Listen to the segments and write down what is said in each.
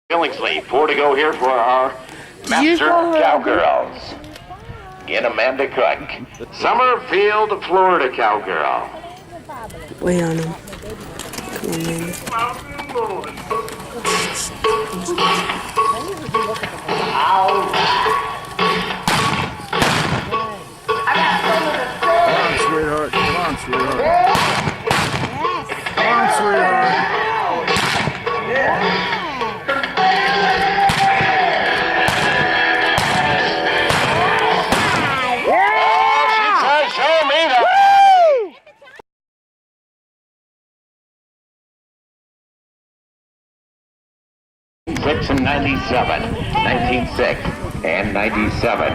Billingsley, 4 to go here for our Master Cowgirls. Get Amanda Cook. Summerfield, Florida Cowgirl. Wait on him. Come on, man. Come on, sweetheart. Come on, sweetheart. Come on, sweetheart. Show me that. 6 and 97, 1906 and 97.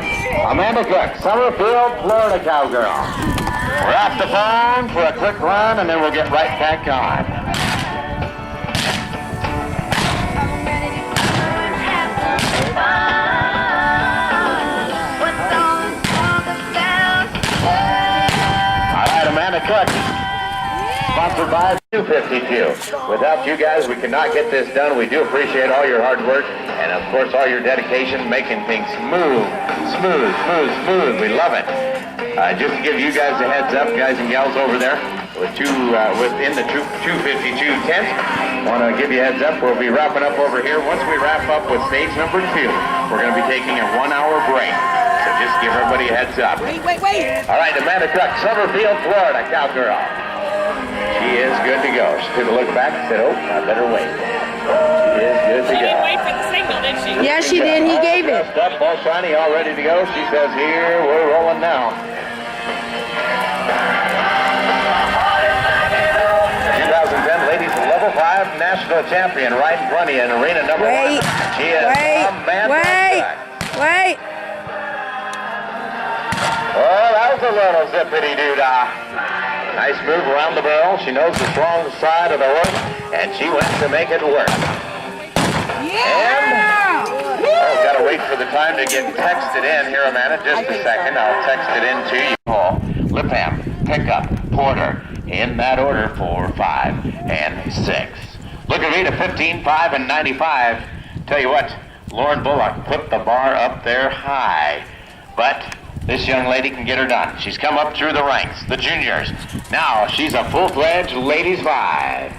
Amanda Cook, Summerfield, Florida Cowgirl. We're off the phone for a quick run and then we'll get right back on. Amanda Cook, sponsored by 252. Without you guys, we cannot get this done. We do appreciate all your hard work and, of course, all your dedication, making things smooth. We love it. Just to give you guys a heads up, guys and gals over there, within the 252 tent, want to give you a heads up. We'll be wrapping up over here. Once we wrap up with stage number 2, we're going to be taking a 1-hour break. So just give everybody a heads up. Wait. All right, Amanda Cook, Summerfield, Florida, Cowgirl. She is good to go. She took a look back and said, oh, I better wait. She is good to go. She didn't wait for the signal, did she? Yeah, she did. He gave it. Up, all shiny, all ready to go. She says, here, we're rolling now. 2010 Ladies Level 5 National Champion right in front of you in arena number 1. She is Amanda Cook. Oh, that was a little zippity-doo-dah. Nice move around the barrel. She knows the strong side of the horse, and she went to make it work. And, gotta wait for the time to get texted in here, Amanda. Just a second. I'll text it in to you. Paul, Lipham, Pickup, Porter, in that order, 4, 5, and 6. Look at me to 15, 5, and 95. Tell you what, Lauren Bullock put the bar up there high, but this young lady can get her done. She's come up through the ranks, the juniors. Now she's a full-fledged ladies 5.